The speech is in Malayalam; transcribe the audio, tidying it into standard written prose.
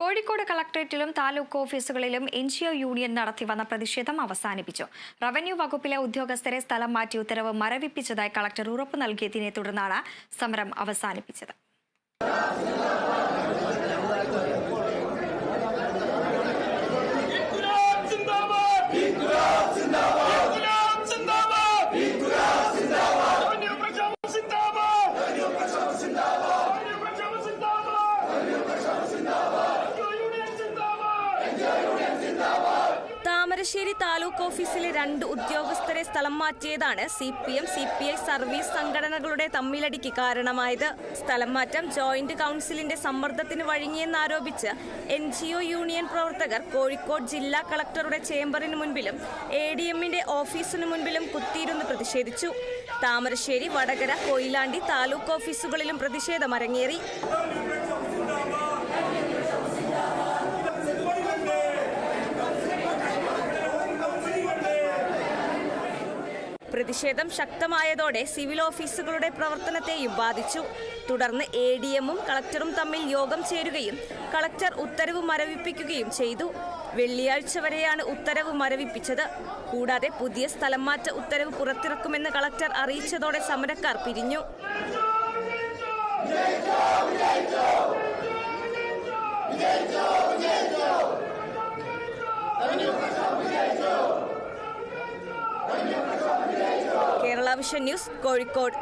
കോഴിക്കോട് കളക്ടറേറ്റിലും താലൂക്ക് ഓഫീസുകളിലും എൻജിഒ യൂണിയൻ നടത്തിവന്ന പ്രതിഷേധം അവസാനിപ്പിച്ചു. റവന്യൂ വകുപ്പിലെ ഉദ്യോഗസ്ഥരെ സ്ഥലം മാറ്റി ഉത്തരവ് മരവിപ്പിച്ചതായി കളക്ടർ ഉറപ്പു നൽകിയതിനെ തുടർന്നാണ് സമരം അവസാനിപ്പിച്ചത്. താമരശ്ശേരി താലൂക്ക് ഓഫീസിലെ 2 ഉദ്യോഗസ്ഥരെ സ്ഥലം മാറ്റിയതാണ് CPM, CPI സർവീസ് സംഘടനകളുടെ തമ്മിലടിക്ക് കാരണമായത്. സ്ഥലം മാറ്റം ജോയിന്റ് കൗൺസിലിന്റെ സമ്മർദ്ദത്തിന് വഴങ്ങിയെന്നാരോപിച്ച് NGO യൂണിയൻ പ്രവർത്തകർ കോഴിക്കോട് ജില്ലാ കളക്ടറുടെ ചേംബറിന് മുൻപിലും ADMന്റെ ഓഫീസിന് മുൻപിലും കുത്തിയിരുന്ന് പ്രതിഷേധിച്ചു. താമരശ്ശേരി, വടകര, കൊയിലാണ്ടി താലൂക്ക് ഓഫീസുകളിലും പ്രതിഷേധം അരങ്ങേറി. പ്രതിഷേധം ശക്തമായതോടെ സിവിൽ ഓഫീസുകളുടെ പ്രവർത്തനത്തെയും ബാധിച്ചു. തുടർന്ന് ADMും കളക്ടറും തമ്മിൽ യോഗം ചേരുകയും കളക്ടർ ഉത്തരവ് മരവിപ്പിക്കുകയും ചെയ്തു. വെള്ളിയാഴ്ച വരെയാണ് ഉത്തരവ് മരവിപ്പിച്ചത്. കൂടാതെ പുതിയ സ്ഥലം മാറ്റ ഉത്തരവ് പുറത്തിറക്കുമെന്ന് കളക്ടർ അറിയിച്ചതോടെ സമരക്കാർ പിരിഞ്ഞു. Kerala vision news, Kozhikode.